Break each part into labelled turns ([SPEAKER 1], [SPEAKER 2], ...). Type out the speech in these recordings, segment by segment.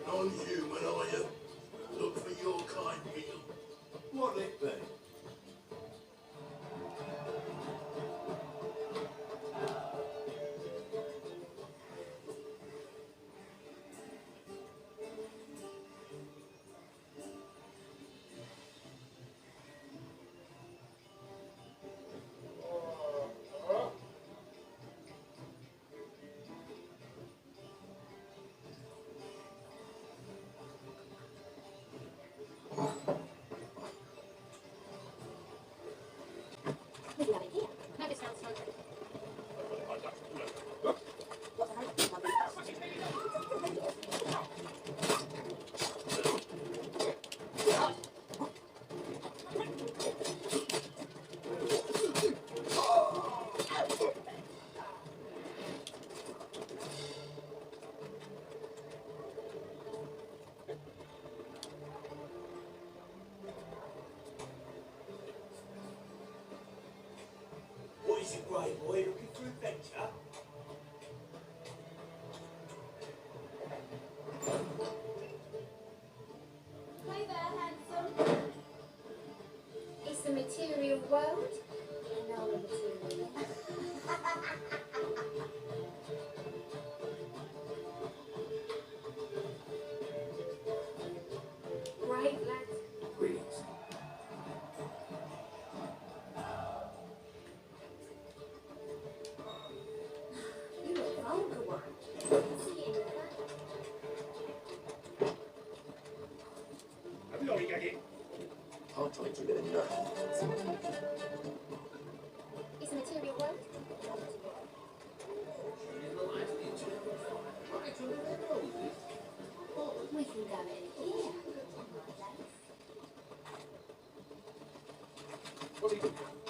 [SPEAKER 1] Non-human, are you? Look for your kind, Beetle. What'll it be? What is it, grey boy, looking for adventure?
[SPEAKER 2] Hi there, handsome. It's the material world and our material. Right, lads?
[SPEAKER 3] Greetings.
[SPEAKER 2] You're a vulgar one. See it in the back.
[SPEAKER 1] Have you already got it?
[SPEAKER 3] I'll try to get a nut.
[SPEAKER 2] It's the material world. We can go in here.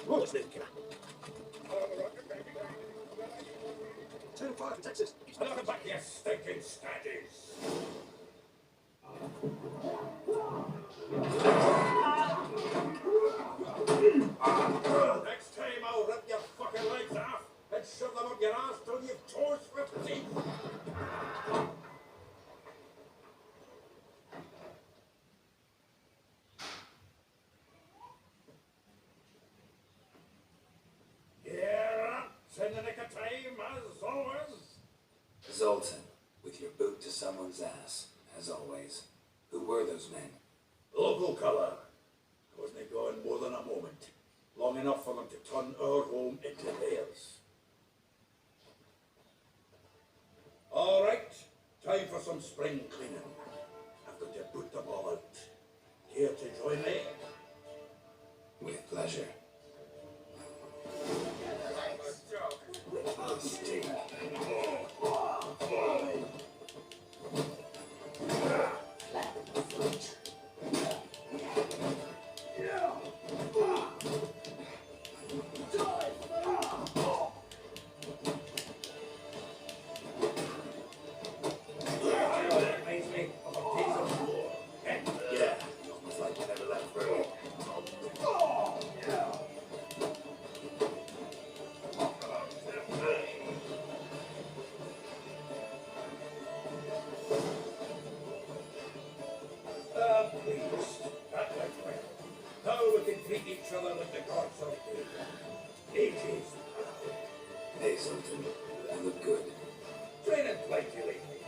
[SPEAKER 3] What's this, killer? 2-5 for Texas.
[SPEAKER 1] Welcome back, you stinking staggies. Next time I'll rip your fucking legs off and shove them up your ass till you've tore with teeth. Yeah, in the nick of time, as always.
[SPEAKER 3] Zoltan, with your boot to someone's ass, as always. Who were those men?
[SPEAKER 1] Local colour. Wasn't gone more than a moment. Long enough for them to turn our home into theirs. All right, time for some spring cleaning. I've got to put them all out. Care to join me?
[SPEAKER 3] With pleasure. Stink. Yeah, almost like you never left for it.
[SPEAKER 1] Please. That went well. Now we can treat each other like the gods of ages.
[SPEAKER 3] Hey, Zoltan, you look good.
[SPEAKER 1] Training plenty lately.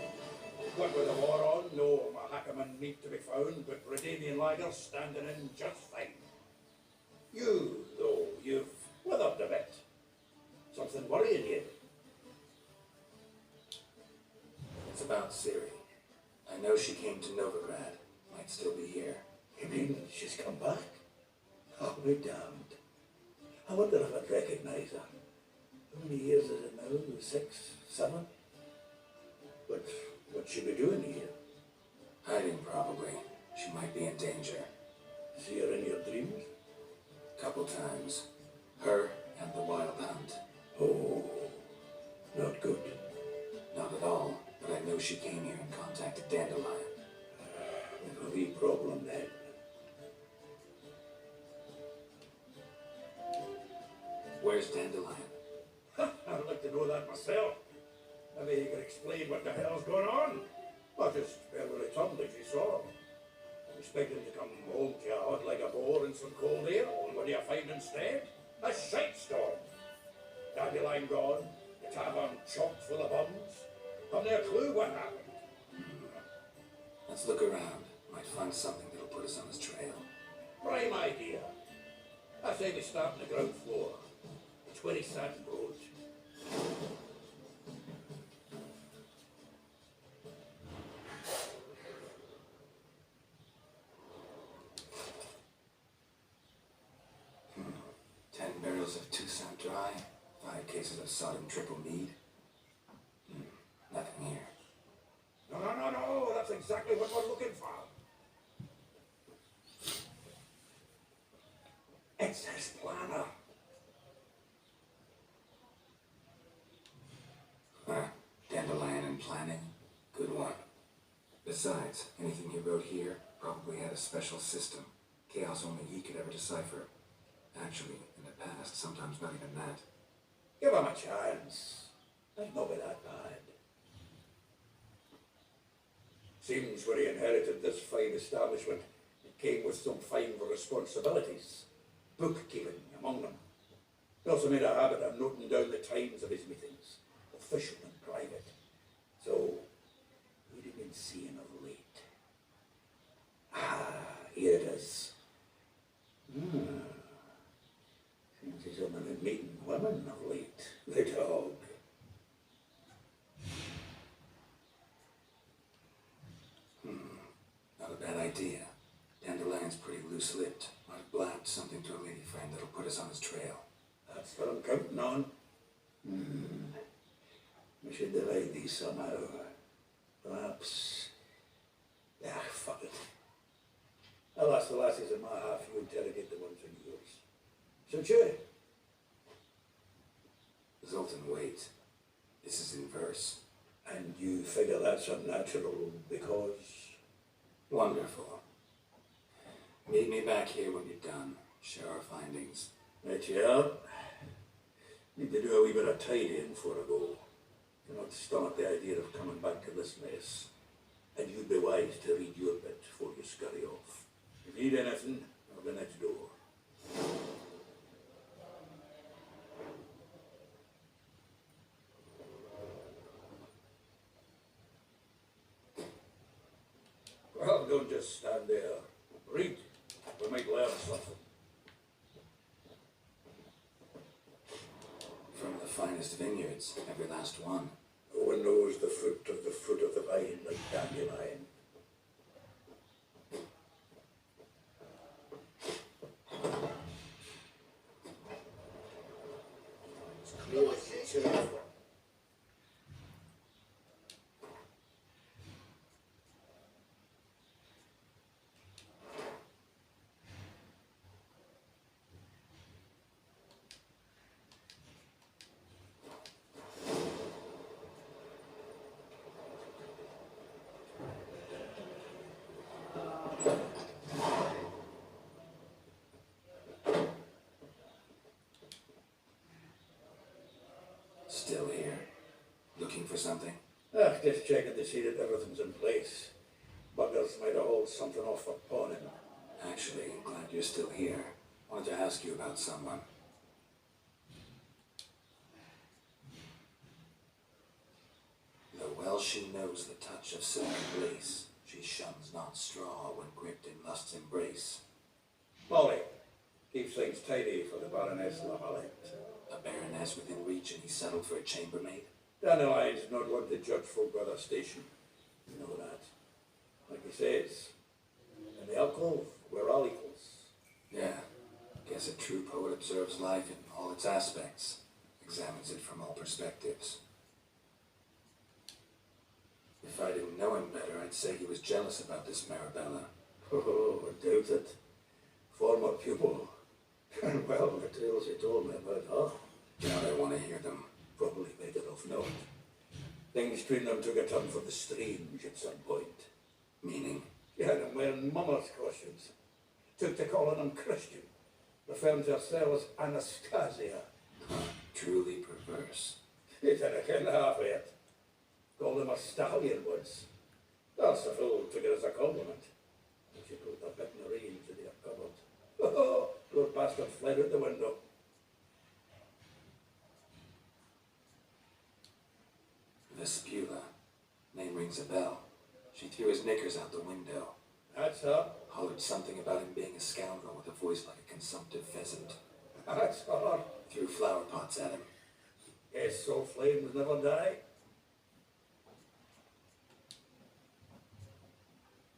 [SPEAKER 1] What with the war on, no Mahakaman need to be found, but Redanian lagers standing in just fine. You, though, you've withered a bit. Something worrying you.
[SPEAKER 3] It's about Siri. I know she came to Novigrad. Might still be here.
[SPEAKER 1] You mean she's come back? I'll be damned. I wonder if I'd recognise her. How many years is it now? 6, 7? But what'd she be doing here?
[SPEAKER 3] Hiding, probably. She might be in danger.
[SPEAKER 1] See her in your dreams?
[SPEAKER 3] Couple times. Her and the wild hunt.
[SPEAKER 1] Oh, not good.
[SPEAKER 3] Not at all, but I know she came here and contacted Dandelion.
[SPEAKER 1] A wee problem then.
[SPEAKER 3] Where's Dandelion?
[SPEAKER 1] I'd like to know that myself. Maybe you could explain what the hell's going on. I just barely returned as you saw. I'm expecting to come home to your hut like a boar in some cold air, and what do you find instead? A shitstorm. Dandelion gone, the tavern chock full of bums. I've no clue what happened.
[SPEAKER 3] Let's look around. Might find something that'll put us on his trail.
[SPEAKER 1] Prime idea. I say we start on the ground floor. It's where he sat and wrote.
[SPEAKER 3] 10 barrels of Toussaint Dry, 5 cases of Sodom Triple Mead. Nothing here.
[SPEAKER 1] No, that's exactly what we're looking for. It's his planner.
[SPEAKER 3] Dandelion and planning. Good one. Besides, anything he wrote here probably had a special system. Chaos only he could ever decipher. Actually, in the past, sometimes not even that.
[SPEAKER 1] Give him a chance. He's not be that bad. Seems when he inherited this fine establishment, it came with some fine responsibilities. Bookkeeping among them. He also made a habit of noting down the times of his meetings, official and private. So, he'd have been seeing of late. Here it is. Seems he's only been meeting women of late. The dog.
[SPEAKER 3] Not a bad idea. Dandelion's pretty loose-lipped. Might have blabbed something to a lady friend that'll put us on his trail.
[SPEAKER 1] That's what I'm counting on. We should divide these somehow. Perhaps. Fuck it. I'll ask the lassies in my half, you interrogate the ones in yours. Shouldn't you?
[SPEAKER 3] Zoltan, wait. This is in verse.
[SPEAKER 1] And you figure that's unnatural because...
[SPEAKER 3] Wonderful. Meet me back here when you're done. Share our findings.
[SPEAKER 1] Right, yeah. Need to do a wee bit of tidying before I go. Cannot stomach the idea of coming back to this mess. And you'd be wise to read your bit before you scurry off. If you need anything, I'll be next door. Well, don't just stand there. Read. We might learn something.
[SPEAKER 3] From the finest vineyards, every last one.
[SPEAKER 1] No one knows the fruit of the vine like Dandelion. It's clear as you can.
[SPEAKER 3] Still here. Looking for something?
[SPEAKER 1] Just checking to see that everything's in place. Buggers might have hauled something off for pawning.
[SPEAKER 3] Actually, I'm glad you're still here. Wanted to ask you about someone. Though well she knows the touch of silken lace, she shuns not straw when gripped in lust's embrace.
[SPEAKER 1] Molly, keeps things tidy for the Baroness Lavalette.
[SPEAKER 3] A baroness within reach, and he settled for a chambermaid.
[SPEAKER 1] Dandelion's not one to judge folk by their station. You know that. Like he says, in the alcove, we're all equals.
[SPEAKER 3] Yeah, guess a true poet observes life in all its aspects, examines it from all perspectives. If I didn't know him better, I'd say he was jealous about this Marabella.
[SPEAKER 1] Oh, I doubt it. Former pupil. Well, the tales he told me about her.
[SPEAKER 3] Now I want to hear them.
[SPEAKER 1] Probably made it off note. Things between them took a turn for the strange at some point.
[SPEAKER 3] Meaning?
[SPEAKER 1] She had them wearing mummers' costumes. Took to calling them Christian. Referring to herself as Anastasia.
[SPEAKER 3] Truly perverse.
[SPEAKER 1] He didn't ken half of it. Called him a stallion once. That's the fool took it as a compliment. And she put the bit in the range into her cupboard. Oh, poor bastard fled out the window.
[SPEAKER 3] Vespula. Name rings a bell. She threw his knickers out the window.
[SPEAKER 1] That's her.
[SPEAKER 3] Hollered something about him being a scoundrel with a voice like a consumptive pheasant.
[SPEAKER 1] That's her.
[SPEAKER 3] Threw flower pots at him.
[SPEAKER 1] Yes, so flames never die.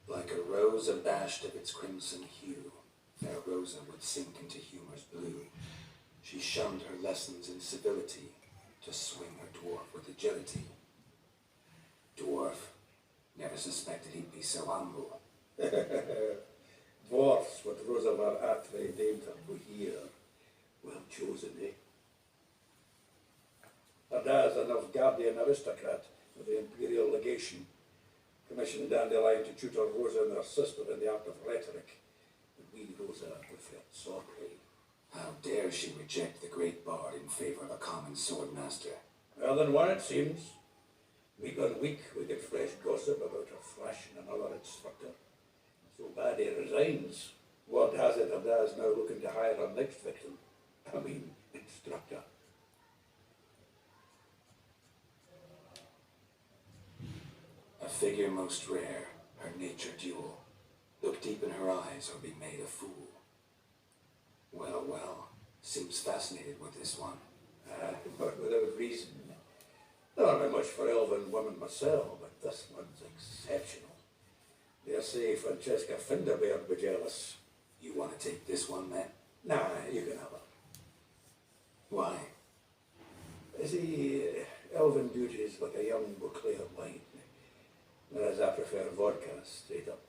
[SPEAKER 3] Like a rose abashed of its crimson hue, fair Rosa would sink into humor's blue. She shunned her lessons in civility to swing her dwarf with agility. Dwarf. Never suspected he'd be so humble.
[SPEAKER 1] Dwarfs with Rosa var Atre named her here. Well chosen, eh? Her dad's a Novgardian aristocrat of the Imperial Legation, commissioned Dandelion to tutor Rosa and her sister in the art of rhetoric, and we Rosa preferred swordplay.
[SPEAKER 3] How dare she reject the great bard in favor of a common swordmaster?
[SPEAKER 1] Well, then one it seems. Week on week we get fresh gossip about her thrashing another instructor. So bad he resigns. Word has it her dad's now looking to hire her next victim. I mean, instructor.
[SPEAKER 3] A figure most rare, her nature dual. Look deep in her eyes or be made a fool. Well, well, seems fascinated with this one.
[SPEAKER 1] But without reason. Not very much for elven women myself, but this one's exceptional. Dare say Francesca Finderbeard be jealous.
[SPEAKER 3] You want to take this one, then?
[SPEAKER 1] Nah, you can have her.
[SPEAKER 3] Why?
[SPEAKER 1] See, elven beauty is like a young Beauclair wine, whereas I prefer vodka straight up.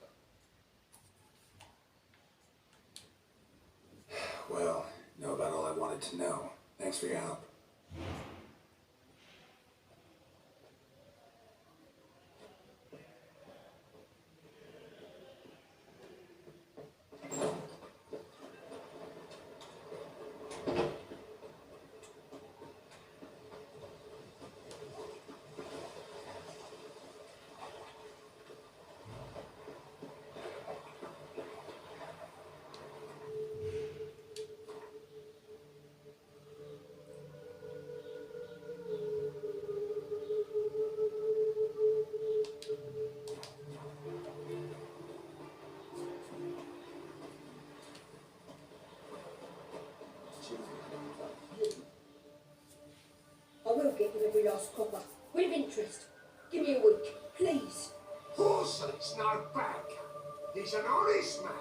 [SPEAKER 3] Well, know about all I wanted to know. Thanks for your help.
[SPEAKER 2] I will get you every last copper. With interest. Give me a week, please.
[SPEAKER 4] Horse's no bank. He's an honest man.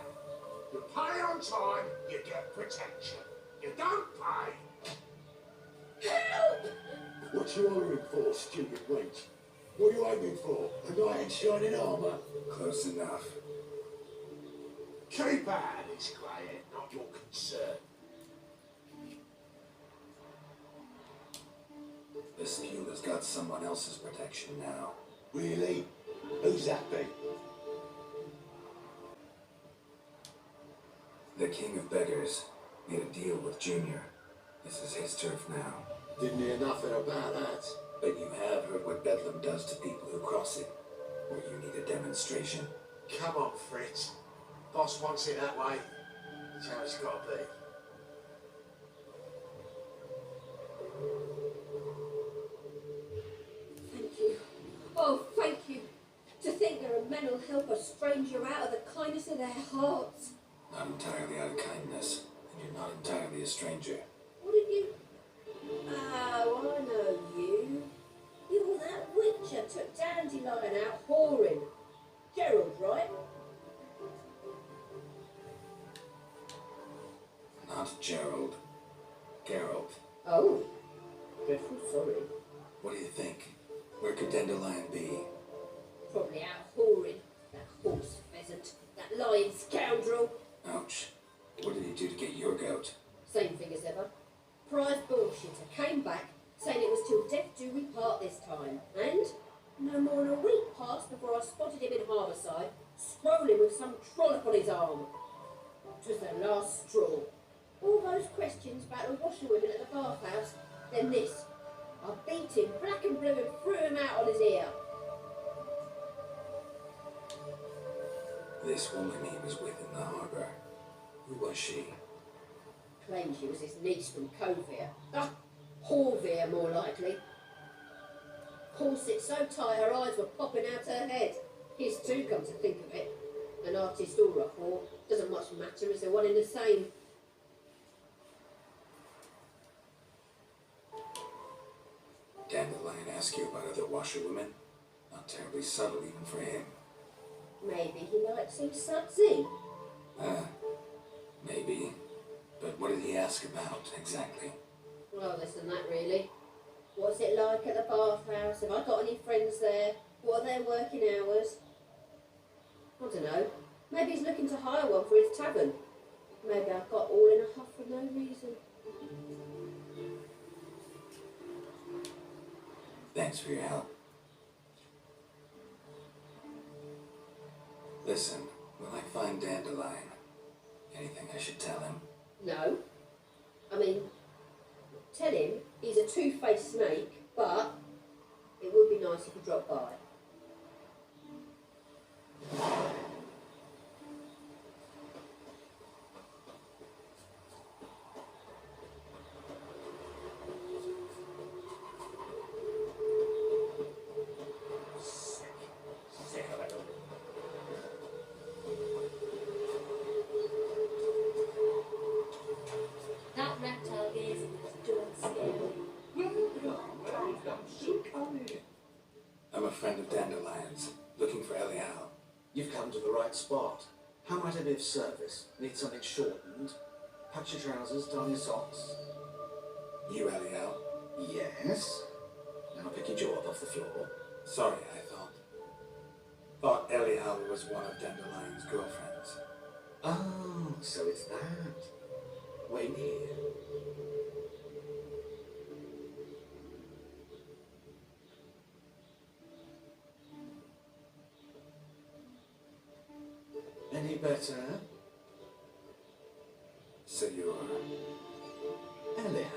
[SPEAKER 4] You pay on time, you get protection. You don't pay.
[SPEAKER 2] Help!
[SPEAKER 5] What you arguing for, stupid wench? What are you aiming for? A knight in shining armour?
[SPEAKER 3] Close enough.
[SPEAKER 4] Keep out of this, Graham, not your concern.
[SPEAKER 3] Vespula's got someone else's protection now.
[SPEAKER 5] Really? Who's that be?
[SPEAKER 3] The king of beggars made a deal with Junior. This is his turf now.
[SPEAKER 5] Didn't hear nothing about that.
[SPEAKER 3] But you have heard what Bedlam does to people who cross it. Or you need a demonstration.
[SPEAKER 4] Come on, Fritz. Boss wants it that way. That's how it's got to be.
[SPEAKER 2] Thank you. Oh, thank you. To think there are men who'll help a stranger out of the kindness of their hearts.
[SPEAKER 3] Not entirely out of kindness, and you're not entirely a stranger.
[SPEAKER 2] What did you... Oh, I know you. You were that witcher took Dandelion out whoring. Gerald, right?
[SPEAKER 3] Not Gerald. Gerald.
[SPEAKER 2] Oh. Dreadful sorry.
[SPEAKER 3] What do you think? Where could Dandelion be?
[SPEAKER 2] Probably out whoring. That horse pheasant. That lying scoundrel.
[SPEAKER 3] Ouch. What did he do to get your goat?
[SPEAKER 2] Same thing as ever. Prize bullshitter came back saying it was till death do we part this time. And no more than a week passed before I spotted him in Harbourside, scrolling with some trollop on his arm. 'Twas the last straw. All those questions about the washerwomen at the bathhouse, then this. I beat him black and blue and threw him out on his ear.
[SPEAKER 3] This woman he was with in the harbour, who was she?
[SPEAKER 2] Claimed she was his niece from Covere. Horvere, more likely. Corset so tight her eyes were popping out her head. His too, come to think of it. An artist or a whore, doesn't much matter as they're one in the same.
[SPEAKER 3] Dandelion ask you about other washerwomen? Not terribly subtle even for him.
[SPEAKER 2] Maybe he likes him sudsy.
[SPEAKER 3] Maybe. But what did he ask about, exactly?
[SPEAKER 2] Well, less than that, really. What's it like at the bathhouse? Have I got any friends there? What are their working hours? I don't know. Maybe he's looking to hire one for his tavern. Maybe I got all in a huff for no reason.
[SPEAKER 3] Thanks for your help. Listen, when I find Dandelion, anything I should tell him?
[SPEAKER 2] No. I mean, tell him he's a two-faced snake, but it would be nice if he dropped by.
[SPEAKER 1] Sick of it.
[SPEAKER 6] That reptile is just scary.
[SPEAKER 3] I'm a friend of Dandelion's, looking for Elial.
[SPEAKER 7] You've come to the right spot. How might I be of service? Need something shortened? Patch your trousers, darn your socks.
[SPEAKER 3] You, Elial?
[SPEAKER 7] Yes. Now pick your jaw up off the floor.
[SPEAKER 3] Sorry, I thought Elial was one of Dandelion's girlfriends.
[SPEAKER 7] Oh, so it's that. Wait here. Any better?
[SPEAKER 3] So you're...
[SPEAKER 7] Anyhow.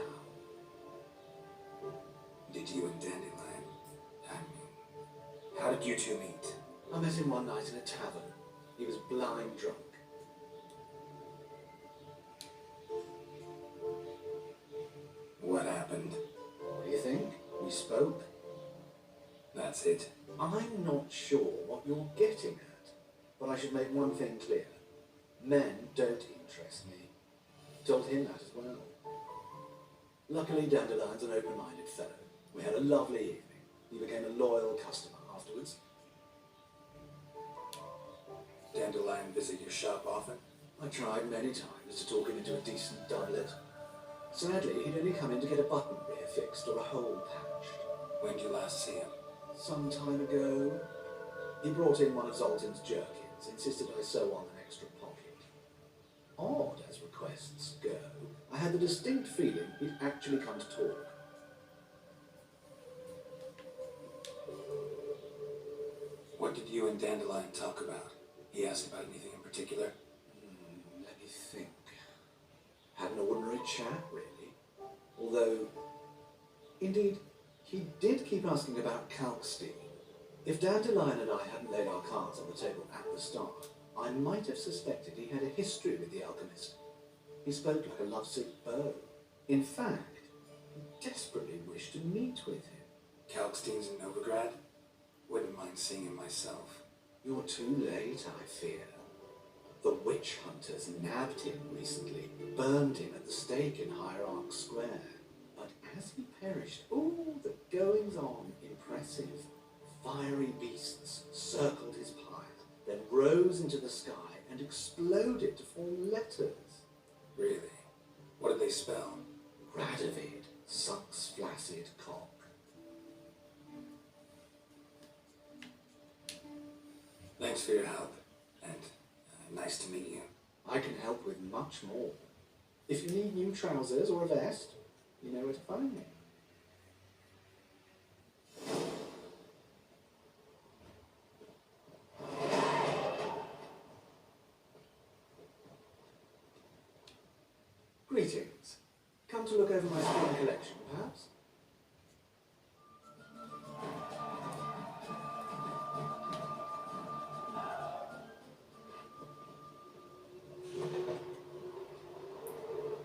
[SPEAKER 3] Did you and Dandelion... I mean... How did you two meet?
[SPEAKER 7] I met him one night in a tavern. He was blind drunk.
[SPEAKER 3] What happened?
[SPEAKER 7] What do you think? We spoke.
[SPEAKER 3] That's it.
[SPEAKER 7] I'm not sure what you're getting at, but I should make one thing clear. Men don't interest me. Told him that as well. Luckily, Dandelion's an open-minded fellow. We had a lovely evening. He became a loyal customer afterwards.
[SPEAKER 3] Dandelion visit your shop often?
[SPEAKER 7] I tried many times to talk him into a decent doublet. Sadly, he'd only come in to get a button fixed or a hole patched.
[SPEAKER 3] When did you last see him?
[SPEAKER 7] Some time ago, he brought in one of Zoltan's jerkins, insisted I sew on an extra pocket. Odd as requests go, I had the distinct feeling he'd actually come to talk.
[SPEAKER 3] What did you and Dandelion talk about? He asked about anything in particular?
[SPEAKER 7] Let me think. Had an ordinary chat, really. Although, indeed, he did keep asking about Kalkstein. If Dandelion and I hadn't laid our cards on the table at the start, I might have suspected he had a history with the alchemist. He spoke like a lovesick beau. In fact, he desperately wished to meet with him.
[SPEAKER 3] Kalkstein's in Novigrad? Wouldn't mind seeing him myself.
[SPEAKER 7] You're too late, I fear. The witch hunters nabbed him recently, burned him at the stake in Hierarch Square. But as he perished, oh, the goings-on impressive. Fiery beasts circled his pile, then rose into the sky and exploded to form letters.
[SPEAKER 3] Really? What did they spell?
[SPEAKER 7] Radovid sucks flaccid cock.
[SPEAKER 3] Thanks for your help, and nice to meet you.
[SPEAKER 7] I can help with much more. If you need new trousers or a vest, you know where to find me. Greetings. Come come to look over my spring collection, perhaps?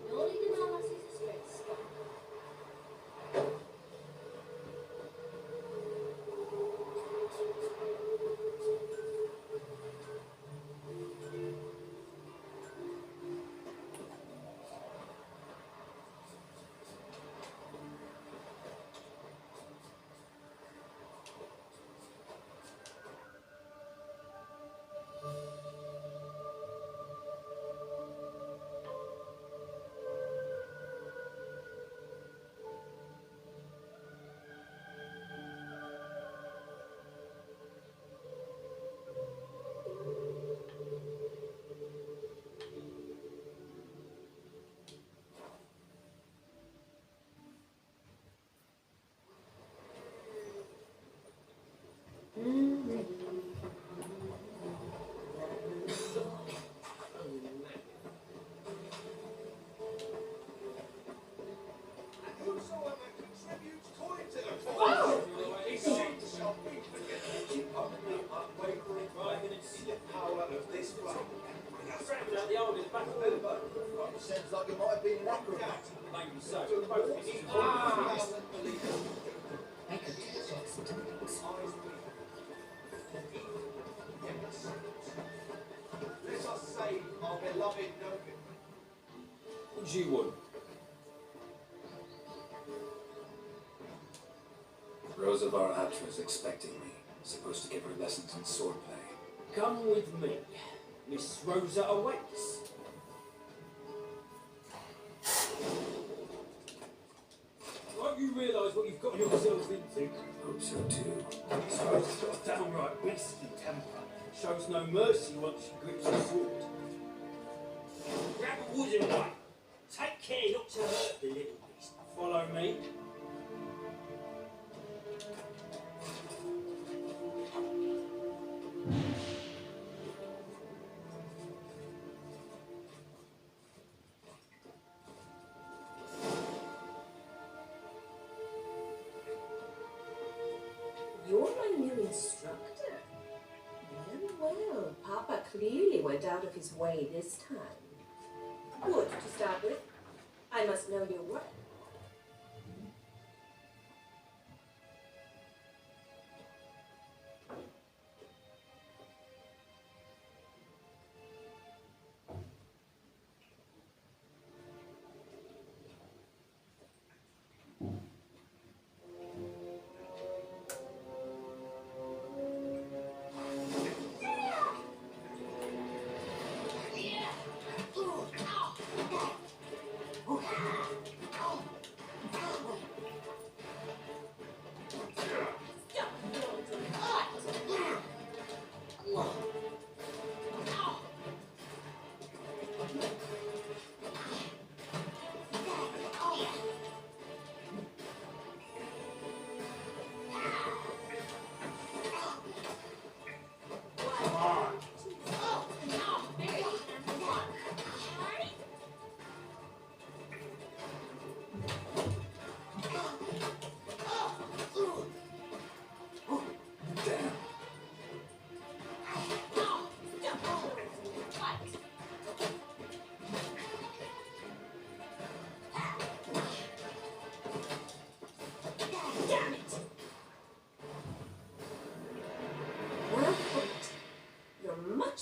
[SPEAKER 6] No leaving our lasses a stress.
[SPEAKER 8] Sounds like you might have been an acrobat.
[SPEAKER 1] Maybe so.
[SPEAKER 2] I could teach you some techniques.
[SPEAKER 8] Let us save our beloved Nogan.
[SPEAKER 1] What do you want?
[SPEAKER 3] Rosa Var Atra is expecting me. Supposed to give her lessons in swordplay.
[SPEAKER 1] Come with me. Miss Rosa awaits. Don't you realise what you've got yourself into?
[SPEAKER 3] Hope so too.
[SPEAKER 1] Miss Rosa's got a downright beastly temper. Shows no mercy once she grips a sword. Grab a wooden one. Take care not to hurt the little beast. Follow me.
[SPEAKER 2] You're my new instructor. Very well. Papa clearly went out of his way this time. Good to start with. I must know your work.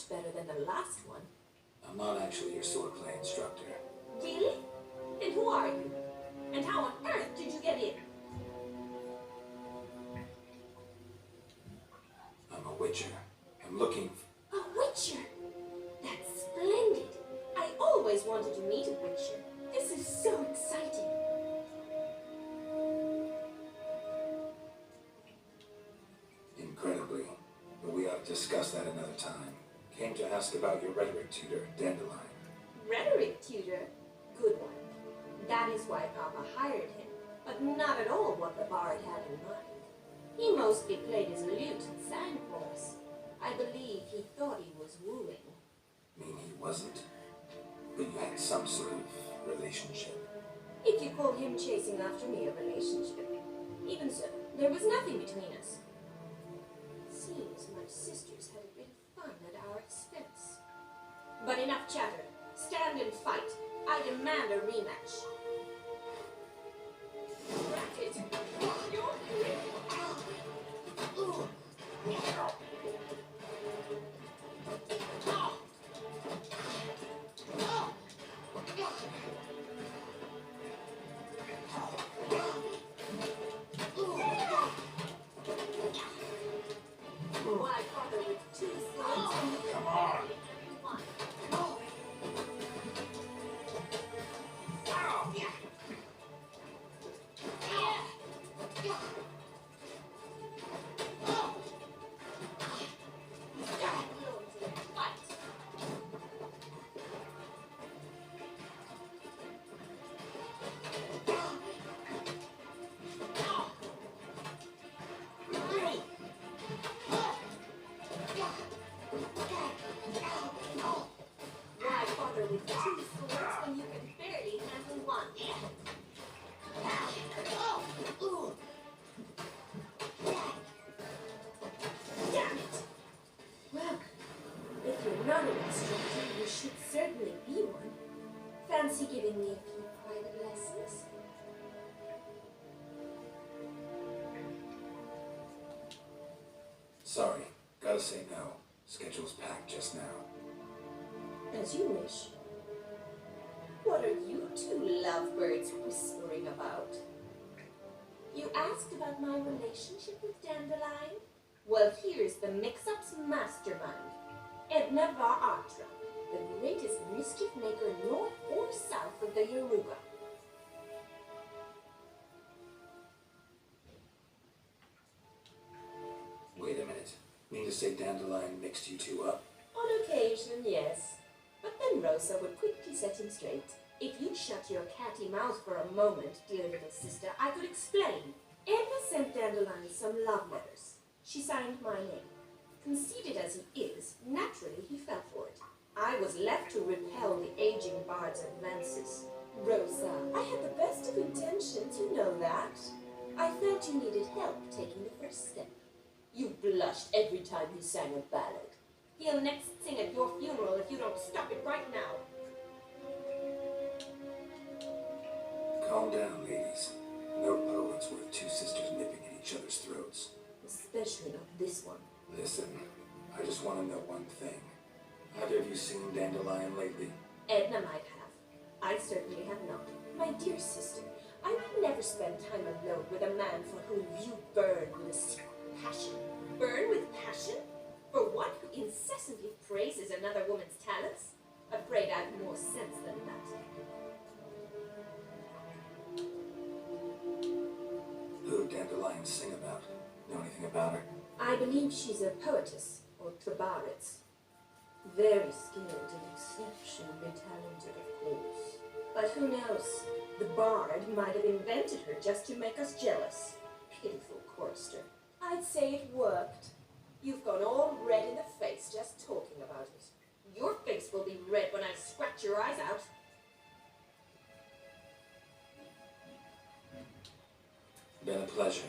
[SPEAKER 2] Better than the last one.
[SPEAKER 3] I'm not actually your swordplay instructor.
[SPEAKER 2] Really? And who are you? And how on earth did you get in?
[SPEAKER 3] I'm a witcher. I'm looking for...
[SPEAKER 2] A witcher? That's splendid. I always wanted to meet a witcher. This is so exciting.
[SPEAKER 3] Incredibly. But we ought to discuss that another time. Came to ask about your rhetoric tutor, Dandelion.
[SPEAKER 2] Rhetoric tutor? Good one. That is why Papa hired him, but not at all what the bard had in mind. He mostly played his lute and sang for us. I believe he thought he was wooing.
[SPEAKER 3] Mean he wasn't? But you had some sort of relationship.
[SPEAKER 9] If you call him chasing after me a relationship. Even so, there was nothing between us. Seems my sisters had a bit of fun at our expense. But enough chatter. Stand and fight. I demand a rematch. Racket! Your grip! Why bother with two swords when you
[SPEAKER 1] Come on.
[SPEAKER 9] one? Why bother with two swords when you can barely handle one? Damn it! Well, if you're not an instructor, you should certainly be one. Fancy giving me a few private lessons?
[SPEAKER 3] Sorry, gotta say no. Schedule's packed just now.
[SPEAKER 9] As you wish. What are you two lovebirds whispering about? You asked about my relationship with Dandelion? Well, here's the mix-up's mastermind, Edna Atra, the greatest mischief maker north or south of the Yoruba.
[SPEAKER 3] Wait a minute. Mean to say Dandelion mixed you two up?
[SPEAKER 9] On occasion, yes. But then Rosa would quickly set him straight. If you'd shut your catty mouth for a moment, dear little sister, I could explain. Edna sent Dandelion some love letters. She signed my name. Conceited as he is, naturally he fell for it. I was left to repel the aging bard's advances. Rosa, I had the best of intentions, you know that. I felt you needed help taking the first step. You blushed every time he sang a ballad. He'll next sing at your funeral if you don't stop it right now.
[SPEAKER 3] Calm down, ladies. No poet's worth two sisters nipping at each other's throats.
[SPEAKER 9] Especially not this one.
[SPEAKER 3] Listen, I just want to know one thing. Either of you seen Dandelion lately?
[SPEAKER 9] Edna might have. I certainly have not. My dear sister, I would never spend time alone with a man for whom you burn with a secret passion. Burn with passion? For one who incessantly praises another woman's talents? Afraid I've more sense than that.
[SPEAKER 3] Who'd Dandelion sing about? Know anything about her?
[SPEAKER 9] I believe she's a poetess, or trabaritz. Very skilled and exceptionally talented, of course. But who knows? The bard might have invented her just to make us jealous. Pitiful chorister. I'd say it worked. You've gone all red in the face just talking about it. Your face will be red when I scratch your eyes out.
[SPEAKER 3] Been a pleasure,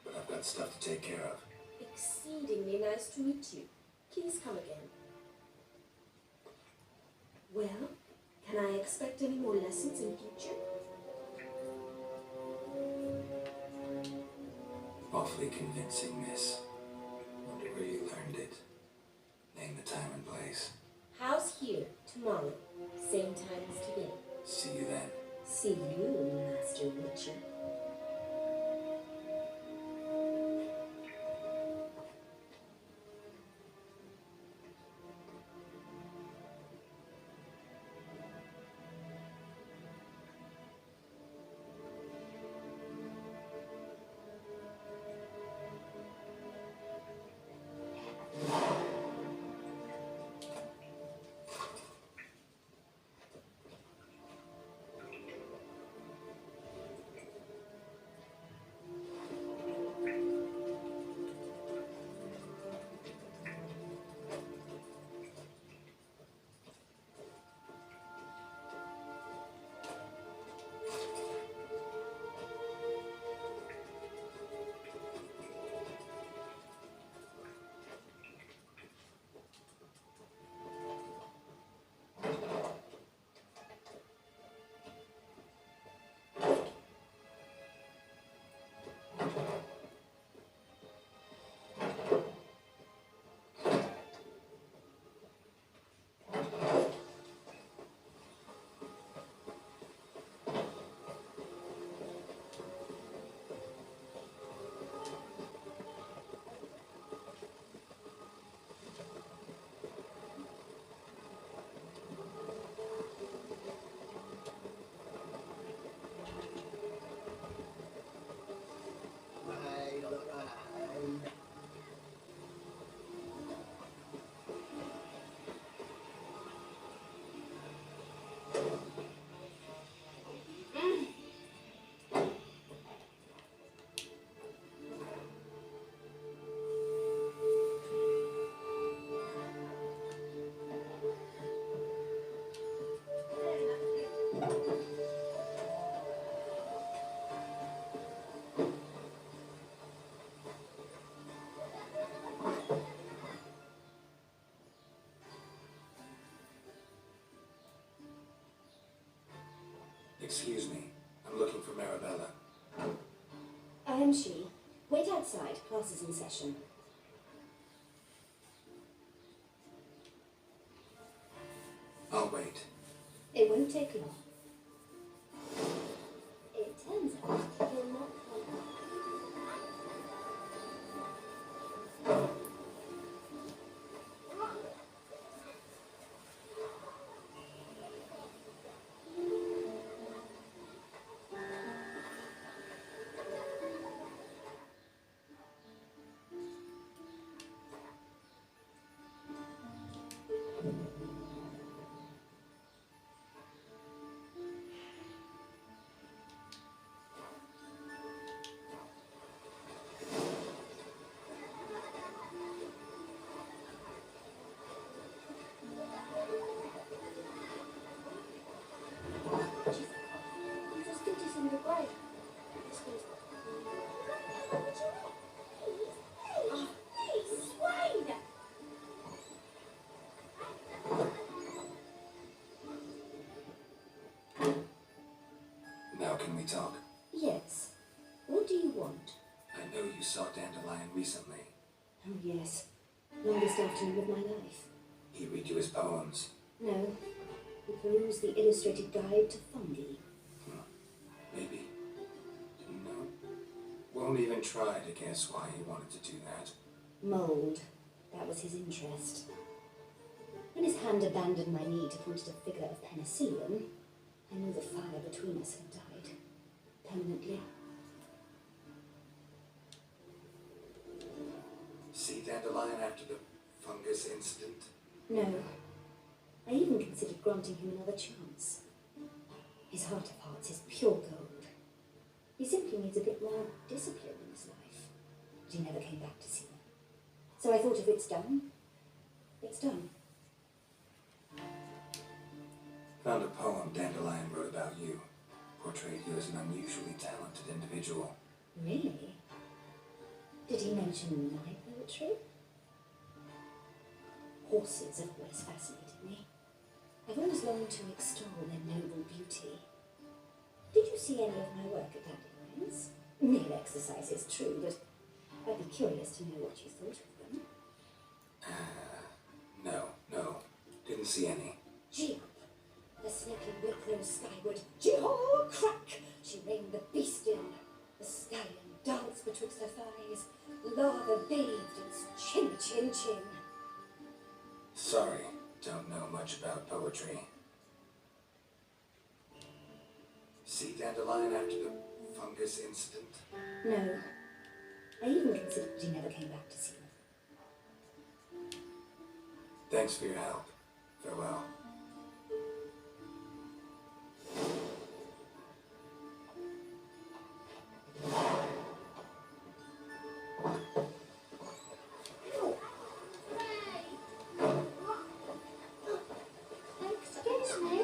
[SPEAKER 3] but I've got stuff to take care of.
[SPEAKER 9] Exceedingly nice to meet you. Please come again. Well, can I expect any more lessons in future?
[SPEAKER 3] Awfully convincing, miss. Wonder where you learned it. Name the time and place.
[SPEAKER 9] House here, tomorrow. Same time as today.
[SPEAKER 3] See you then.
[SPEAKER 9] See you, Master Witcher.
[SPEAKER 3] Excuse me. I'm looking for Marabella.
[SPEAKER 2] I am she. Wait outside. Class is in session.
[SPEAKER 3] I'll wait.
[SPEAKER 2] It won't take long. It turns out you're not wrong.
[SPEAKER 6] Just get this in the break.
[SPEAKER 9] Oh, please, Wayne!
[SPEAKER 3] Now can we talk?
[SPEAKER 2] Yes. What do you want?
[SPEAKER 3] I know you saw Dandelion recently.
[SPEAKER 2] Oh, yes. Longest afternoon of my life.
[SPEAKER 3] He read you his poems.
[SPEAKER 2] No. We perused the illustrated guide to fungi.
[SPEAKER 3] Maybe. No. Won't even try to guess why he wanted to do that.
[SPEAKER 2] Mould. That was his interest. When his hand abandoned my knee to point at a figure of penicillin, I knew the fire between us had died. Permanently.
[SPEAKER 3] See Dandelion after the fungus incident?
[SPEAKER 2] No. I even considered granting him another chance. His heart of hearts is pure gold. He simply needs a bit more discipline in his life. But he never came back to see me. So I thought if it's done, it's done.
[SPEAKER 3] Found a poem Dandelion wrote about you. Portrayed you as an unusually talented individual.
[SPEAKER 2] Really? Did he mention my poetry? Horses have always fascinated me. I've always longed to extol their noble beauty. Did you see any of my work at Dandelion's? Mere exercise is true, but I'd be curious to know what you thought of them.
[SPEAKER 3] No. Didn't see any.
[SPEAKER 2] Gee up! The snapping whip rose skyward. Gee-haw! Crack! She reined the beast in. The stallion danced betwixt her thighs. Lava bathed its chin, chin, chin.
[SPEAKER 3] Sorry, don't know much about poetry. See Dandelion after the fungus incident?
[SPEAKER 2] No. I even considered he never came back to see me.
[SPEAKER 3] Thanks for your help. Farewell.
[SPEAKER 6] Excuse me.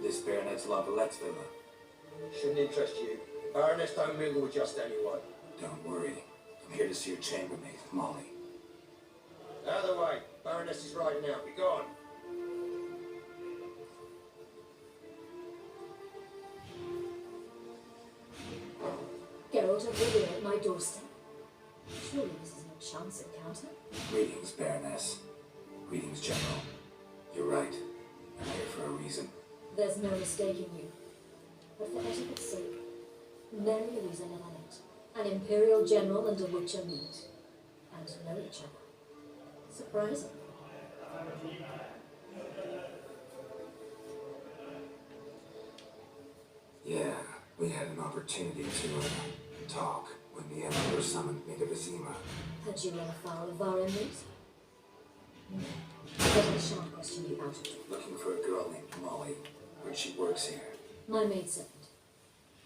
[SPEAKER 3] This Baronet's Lavallette's villa.
[SPEAKER 8] Shouldn't interest you. Baroness don't mingle with just anyone.
[SPEAKER 3] Don't worry. I'm here to see your chambermaid, Molly.
[SPEAKER 8] Out of the way. Baroness is riding out. Be gone.
[SPEAKER 9] Geralt of Rivia at my doorstep. Surely this is no chance encounter.
[SPEAKER 3] Greetings, Baroness. Greetings, General. You're right. I'm here for a reason.
[SPEAKER 9] There's no mistaking you. But for etiquette's sake, marry Louisa Lavalette, an imperial general and a witcher meet, and know each other. Surprising.
[SPEAKER 3] Yeah, we had an opportunity to talk when the Emperor summoned me to Maxima.
[SPEAKER 9] Had you run afoul of our enemies?
[SPEAKER 6] But I shan't question you out of it.
[SPEAKER 3] Looking for a girl named Molly. Heard she works here.
[SPEAKER 6] My maidservant.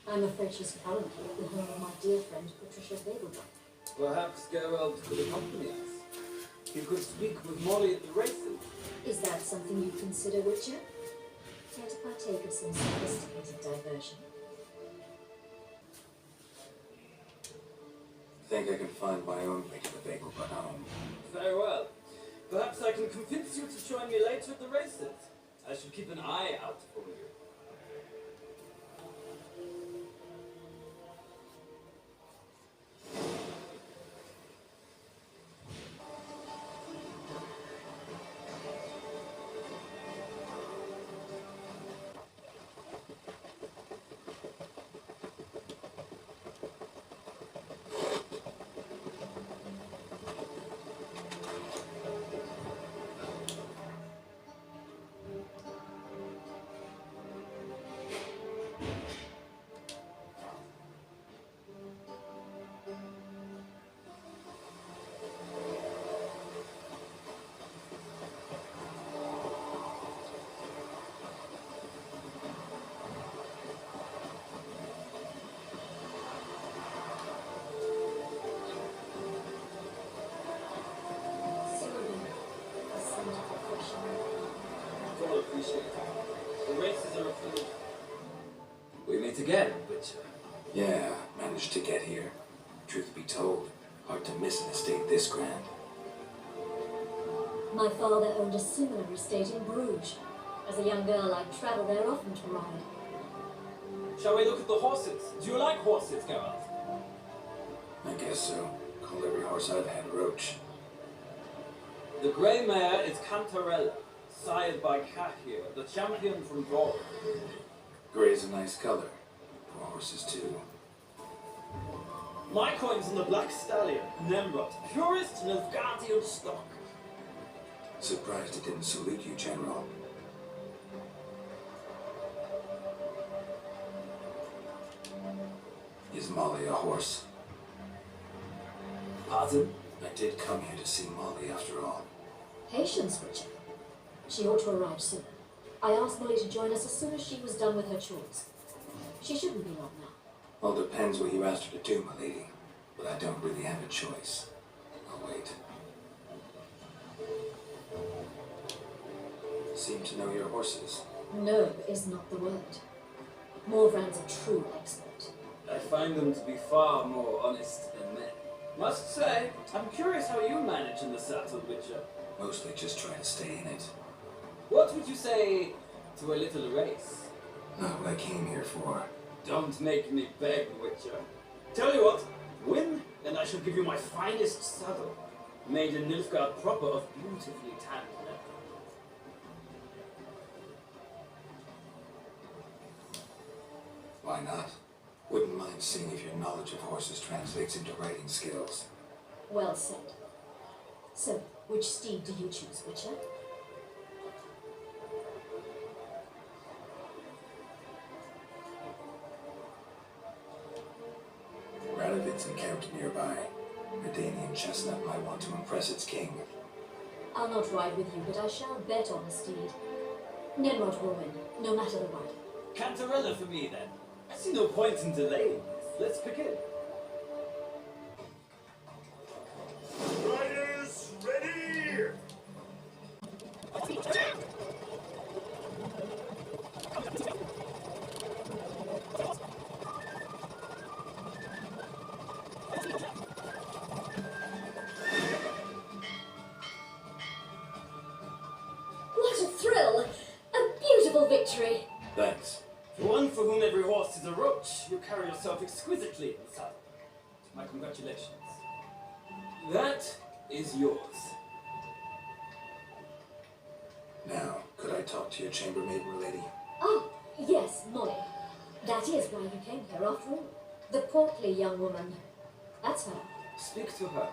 [SPEAKER 6] I'm afraid she's currently with her and my dear friend Patricia Vegelbach.
[SPEAKER 8] Perhaps Gerald could accompany us. You could speak with Molly at the races.
[SPEAKER 6] Is that something you'd consider, Witcher? Care to partake of some sophisticated diversion?
[SPEAKER 3] Think I can find my own way to the bagel but home.
[SPEAKER 8] Very well. Perhaps I can convince you to join me later at the races. I shall keep an eye out for you. All appreciate it. The races are approved. We meet again, Witcher.
[SPEAKER 3] Yeah, managed to get here. Truth be told, hard to miss an estate this grand.
[SPEAKER 6] My father owned a similar estate in Bruges. As a young girl, I'd travel there often to ride.
[SPEAKER 8] Shall we look at the horses? Do you like horses, Geralt?
[SPEAKER 3] I guess so. Call every horse I've had Roach.
[SPEAKER 8] The grey mare is Cantarella, sired by Cahir, the champion from Gaul.
[SPEAKER 3] Gray's a nice color. For horses too.
[SPEAKER 8] My coin's in the black stallion, Nemrod, purest Nilfgaardian stock.
[SPEAKER 3] Surprised it didn't salute you, General. Is Molly a horse?
[SPEAKER 8] Pardon?
[SPEAKER 3] I did come here to see Molly after all.
[SPEAKER 6] Patience, Witcher. She ought to arrive sooner. I asked Molly to join us as soon as she was done with her chores. She shouldn't be long now.
[SPEAKER 3] All depends what you asked her to do, my lady. But I don't really have a choice. I'll wait. Seem to know your horses.
[SPEAKER 6] No is not the word. Morvran's a true expert.
[SPEAKER 8] I find them to be far more honest than men. Must say, I'm curious how you manage in the saddle, Witcher.
[SPEAKER 3] Mostly just try to stay in it.
[SPEAKER 8] What would you say to a little race?
[SPEAKER 3] Not what I came here for.
[SPEAKER 8] Don't make me beg, Witcher. Tell you what, win, and I shall give you my finest saddle, made in Nilfgaard proper of beautifully tanned leather.
[SPEAKER 3] Why not? Wouldn't mind seeing if your knowledge of horses translates into riding skills.
[SPEAKER 6] Well said. So, which steed do you choose, Witcher?
[SPEAKER 3] Radovid's encamped nearby. Redanian chestnut might want to impress its king.
[SPEAKER 6] I'll not ride with you, but I shall bet on a steed. Nemrod will win, no matter the rider.
[SPEAKER 8] Cantarella for me, then. I see no point in delaying this. Let's begin.
[SPEAKER 5] Riders, ready!
[SPEAKER 6] What a thrill! A beautiful victory!
[SPEAKER 3] Thanks.
[SPEAKER 8] For one for whom every horse is a roach, you carry yourself exquisitely in the saddle. My congratulations. That is yours.
[SPEAKER 3] Now, could I talk to your chambermaid, milady?
[SPEAKER 6] Oh, yes, Molly. That is why you came here after all. The portly young woman. That's her.
[SPEAKER 8] Speak to her.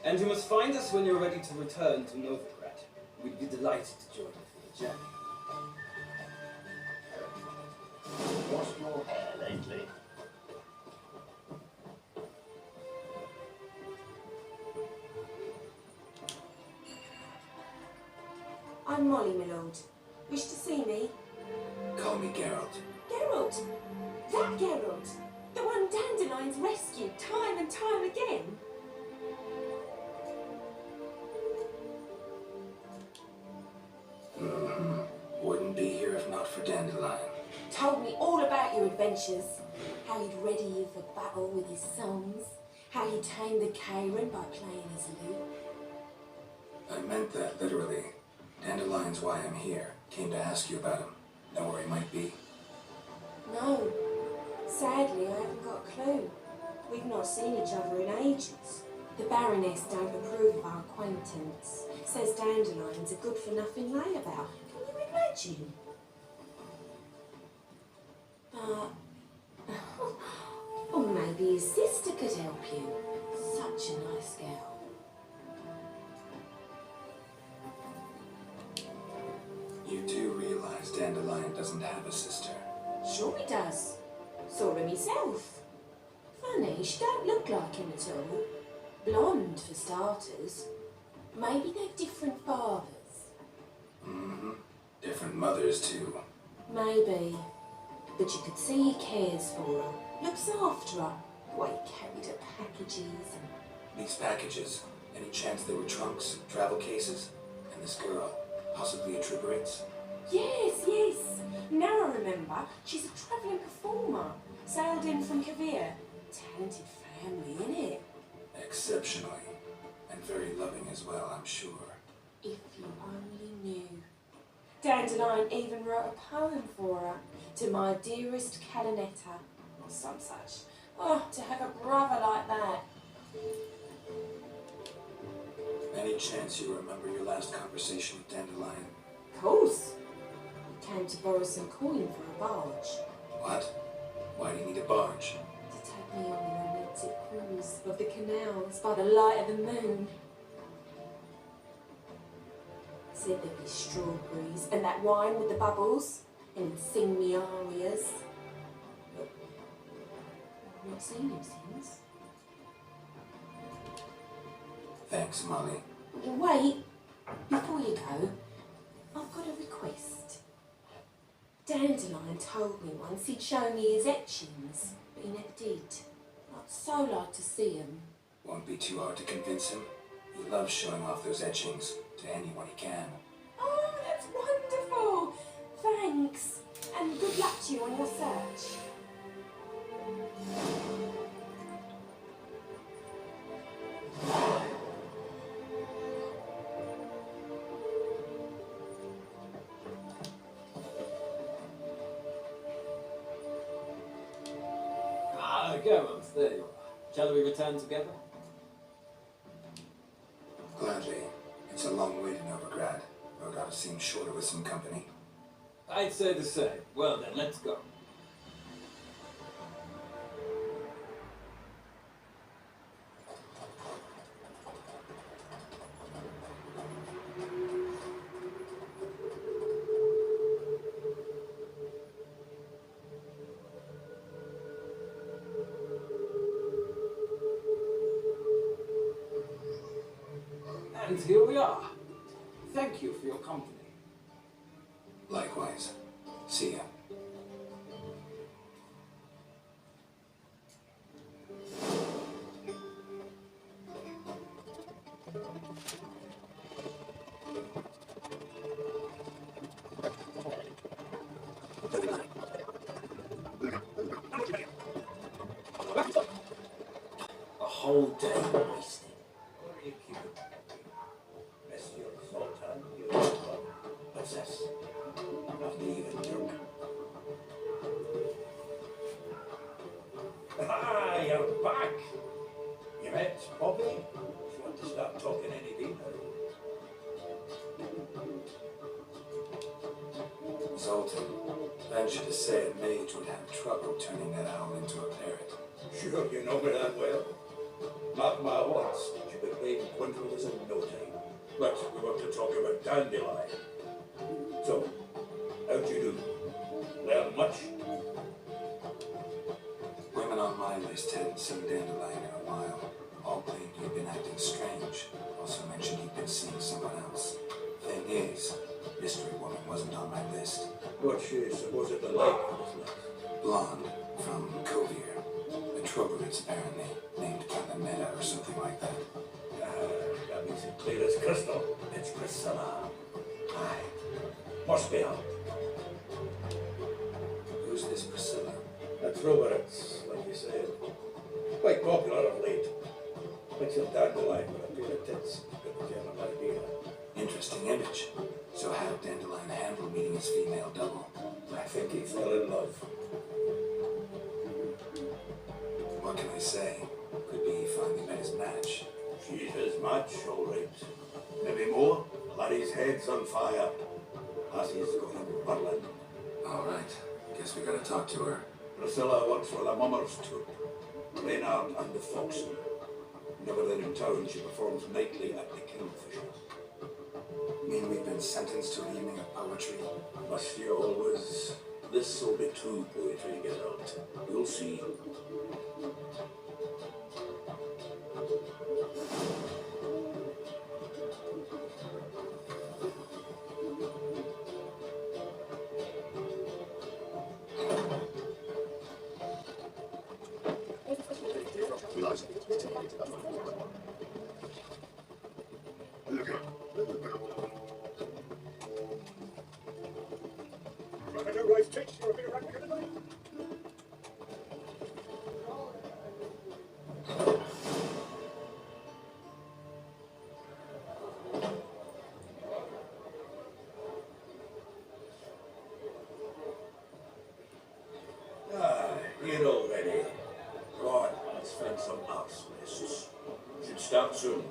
[SPEAKER 8] And you must find us when you're ready to return to Novigrad. We'd be delighted to join you for the journey.
[SPEAKER 5] Washed your hair lately?
[SPEAKER 9] I'm Molly, my lord. Wish to see me?
[SPEAKER 3] Call me Geralt.
[SPEAKER 9] Geralt! That Geralt! The one Dandelion's rescued time and time again?
[SPEAKER 3] Wouldn't be here if not for Dandelion.
[SPEAKER 9] Told me all about your adventures. How he'd ready you for battle with his songs. How he tamed the Karen by playing his lute.
[SPEAKER 3] I meant that literally. Dandelion's why I'm here. Came to ask you about him. Know where he might be?
[SPEAKER 9] No. Sadly, I haven't got a clue. We've not seen each other in ages. The Baroness don't approve of our acquaintance. Says Dandelion's a good-for-nothing layabout. Can you imagine? But... or maybe his sister could help you. Such a nice girl.
[SPEAKER 3] You do realize Dandelion doesn't have a sister.
[SPEAKER 9] Sure he does. Saw him himself. Funny, she don't look like him at all. Blonde, for starters. Maybe they're different fathers.
[SPEAKER 3] Different mothers, too.
[SPEAKER 9] Maybe. But you could see he cares for her. Looks after her. The way he carried her packages and...
[SPEAKER 3] These packages, any chance they were trunks, travel cases? And this girl, possibly a Trooperate?
[SPEAKER 9] Yes, yes. Now I remember. She's a travelling performer. Sailed in from Kavir. Talented family, innit?
[SPEAKER 3] Exceptionally. And very loving as well, I'm sure.
[SPEAKER 9] If you only knew. Dandelion even wrote a poem for her. To my dearest Calinetta. Or some such. Oh, to have a brother like that.
[SPEAKER 3] Any chance you remember your last conversation with Dandelion?
[SPEAKER 9] Of course. He came to borrow some coin for a barge.
[SPEAKER 3] What? Why do you need a barge?
[SPEAKER 9] To take me on a romantic cruise of the canals by the light of the moon. Said there'd be strawberries and that wine with the bubbles, and he'd sing me arias. But I've not seen him since.
[SPEAKER 3] Thanks, Molly.
[SPEAKER 9] Wait, before you go, I've got a request. Dandelion told me once he'd show me his etchings, but he never did. I'd so like to see him.
[SPEAKER 3] Won't be too hard to convince him. He loves showing off those etchings to anyone he can.
[SPEAKER 9] Oh, that's wonderful! Thanks, and good luck to you on your search.
[SPEAKER 8] Geralt, there you are. Shall we return together?
[SPEAKER 3] Gladly. It's a long way to Novigrad. No doubt it seems shorter with some company.
[SPEAKER 8] I'd say the same. Well then, let's go. And here we are. Thank you for your company.
[SPEAKER 3] Likewise. See ya.
[SPEAKER 8] A whole day wasted.
[SPEAKER 1] What are you keeping? Monsieur Sultan, you possess. Not even drunk. Ah, you're back. You met Bobby? If you want to start talking any deeper.
[SPEAKER 3] Zoltan, venture to say a mage would have trouble turning that owl into a parrot.
[SPEAKER 1] Sure, you know me that well. Mark my words, you'll be playing quadrilles in no time. But we want to talk about Dandelion. So, how'd you do? Learn much?
[SPEAKER 3] Women on my list hadn't seen Dandelion in a while. All claimed he'd been acting strange. Also mentioned he'd been seeing someone else. Thing is, Mystery woman wasn't on my list.
[SPEAKER 1] What she supposedly like on this list?
[SPEAKER 3] Blonde, from Kovier. A troglodyte, apparently, named Catameta or something like that.
[SPEAKER 1] That makes it clear as crystal. It's Priscilla. Aye. Must be her.
[SPEAKER 3] Who's this Priscilla?
[SPEAKER 1] A troglodyte, like you said. Quite popular of late. Makes a dandelion with a pair of tits. Got the general idea.
[SPEAKER 3] Interesting image. So how did Dandelion handle meeting his female double?
[SPEAKER 1] I think he fell in love.
[SPEAKER 3] What can I say? Could be he finally met his match.
[SPEAKER 1] She's his match, all right. Maybe more. Larry's head's on fire. Lassie's got him whirling.
[SPEAKER 3] All right. Guess we gotta talk to her.
[SPEAKER 1] Priscilla works for the Mummers troupe. Reynard and the Foxen. Whenever they're in town, she performs nightly at the Kingfisher.
[SPEAKER 3] Mean we've been sentenced to an evening of poetry?
[SPEAKER 1] Must you always? This'll be true poetry, get out. You'll see. Here already. Right, let's find some arse nests. Should start soon.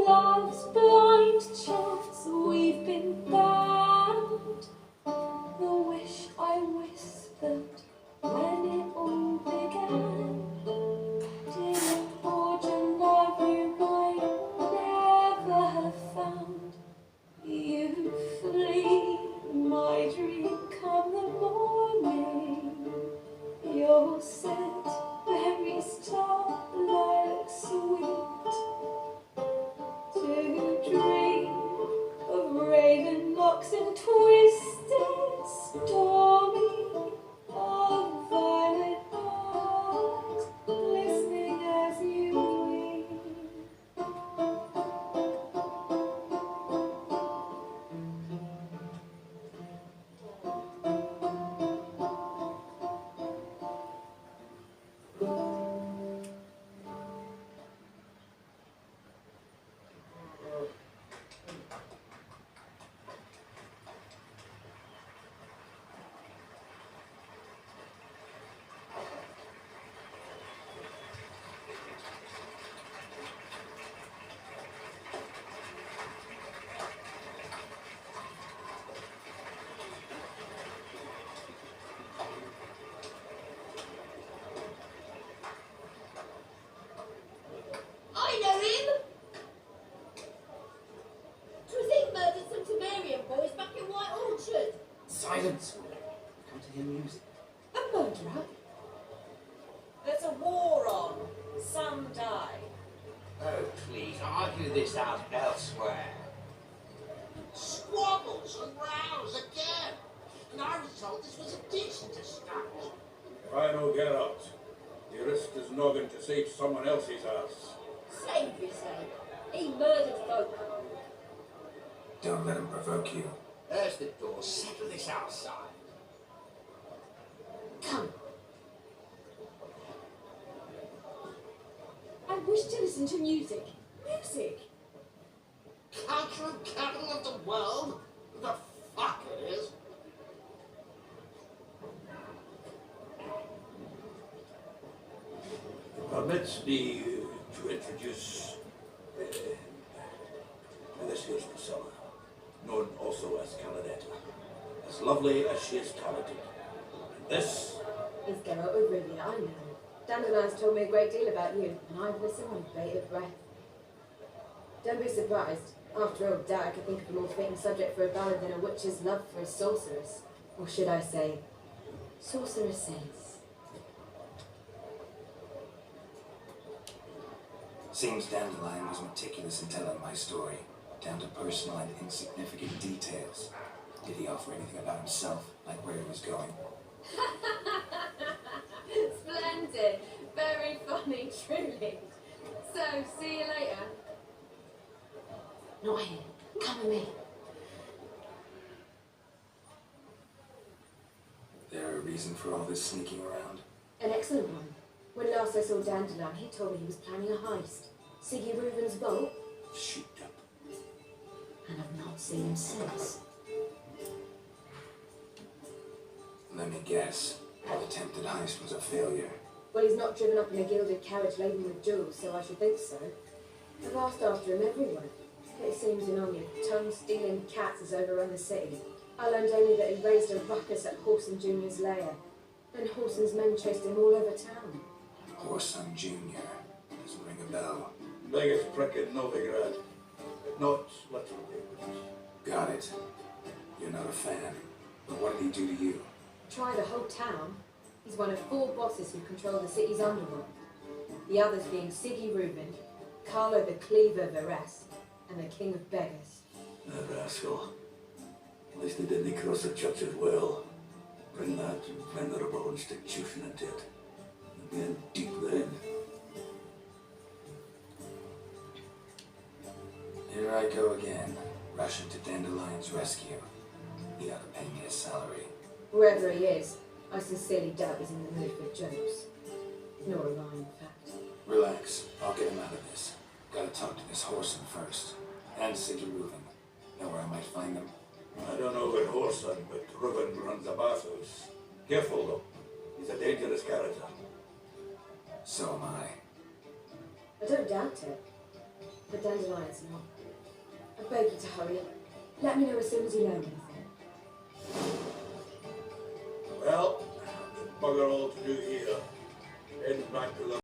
[SPEAKER 10] Love's blind chance we've been bound
[SPEAKER 6] sound. You flee my dream come the morning. Your scent, very starlight sweet. To dream of raven locks and twisted stormy, of violet heart glistening as you weep.
[SPEAKER 2] I know him! 'Twas he murdered some Temerian boys back in White Orchard.
[SPEAKER 8] Silence! Come to hear music.
[SPEAKER 2] A murderer?
[SPEAKER 9] There's a war on. Some die.
[SPEAKER 10] Oh, please, argue this out elsewhere.
[SPEAKER 4] Squabbles and rows again. And I was told this was a decent estate.
[SPEAKER 1] If I no get out, you risk his noggin to save someone else's ass.
[SPEAKER 2] Save his name. He murdered folk.
[SPEAKER 3] Don't let him provoke you.
[SPEAKER 10] There's the door. Settle this outside.
[SPEAKER 6] Come. I wish to listen to music. Music!
[SPEAKER 4] Cultural capital of the world? The fuck it is.
[SPEAKER 1] Permits me to introduce this here's Priscilla, known also as Caladetta. As lovely as she is talented. And this
[SPEAKER 2] He's Geralt of Rivia, I know. Dandelion's told me a great deal about you, and I've listened with bated breath. Don't be surprised. After all, doubt I could think of a more fitting subject for a ballad than a witch's love for a sorceress. Or should I say, sorceresses.
[SPEAKER 3] Seems Dandelion was meticulous in telling my story, down to personal and insignificant details. Did he offer anything about himself, like where he was going?
[SPEAKER 2] Splendid. Very funny, truly. So, see you later.
[SPEAKER 6] Not here. Come with me.
[SPEAKER 3] There a reason for all this sneaking around?
[SPEAKER 2] An excellent one. When last I saw Dandelion, he told me he was planning a heist. Siggy Reuben's vault,
[SPEAKER 1] shoot up.
[SPEAKER 6] And I've not seen him since.
[SPEAKER 3] Let me guess. The attempted heist was a failure.
[SPEAKER 2] well, he's not driven up in a gilded carriage laden with jewels, so I should think so. I've asked after him everywhere. It seems an only tongue-stealing cats has overrun the city. I learned only that he raised a ruckus at Whoreson Jr.'s lair. Then Whoreson's men chased him all over town.
[SPEAKER 3] Whoreson Jr. Doesn't ring a bell.
[SPEAKER 1] Biggest prick in Novigrad. Not literally.
[SPEAKER 3] Got it. You're not a fan. But what did he do to you?
[SPEAKER 2] Try the whole town. He's one of 4 bosses who control the city's underworld. The others being Siggy Reuben, Carlo the Cleaver Varese, and the King of Beggars.
[SPEAKER 1] That rascal. At least he didn't cross the church's well. Bring that venerable institution into it. And be in deep then.
[SPEAKER 3] Here I go again, rushing to Dandelion's rescue. He ought to pay me a salary.
[SPEAKER 2] Wherever he is, I sincerely doubt he's in the mood for jokes. Nor am I, in fact.
[SPEAKER 3] Relax, I'll get him out of this. Gotta talk to this Whoreson first. And Siggy Reuben. Know where I might find them?
[SPEAKER 1] I don't know about Whoreson, but Reuben runs a bathhouse. Careful though. He's a dangerous character.
[SPEAKER 3] So am I.
[SPEAKER 2] I don't doubt it. But Dandelion's not. I beg you to hurry. Let me know as soon as you know anything.
[SPEAKER 1] Well, bugger all to do here. Heading back to the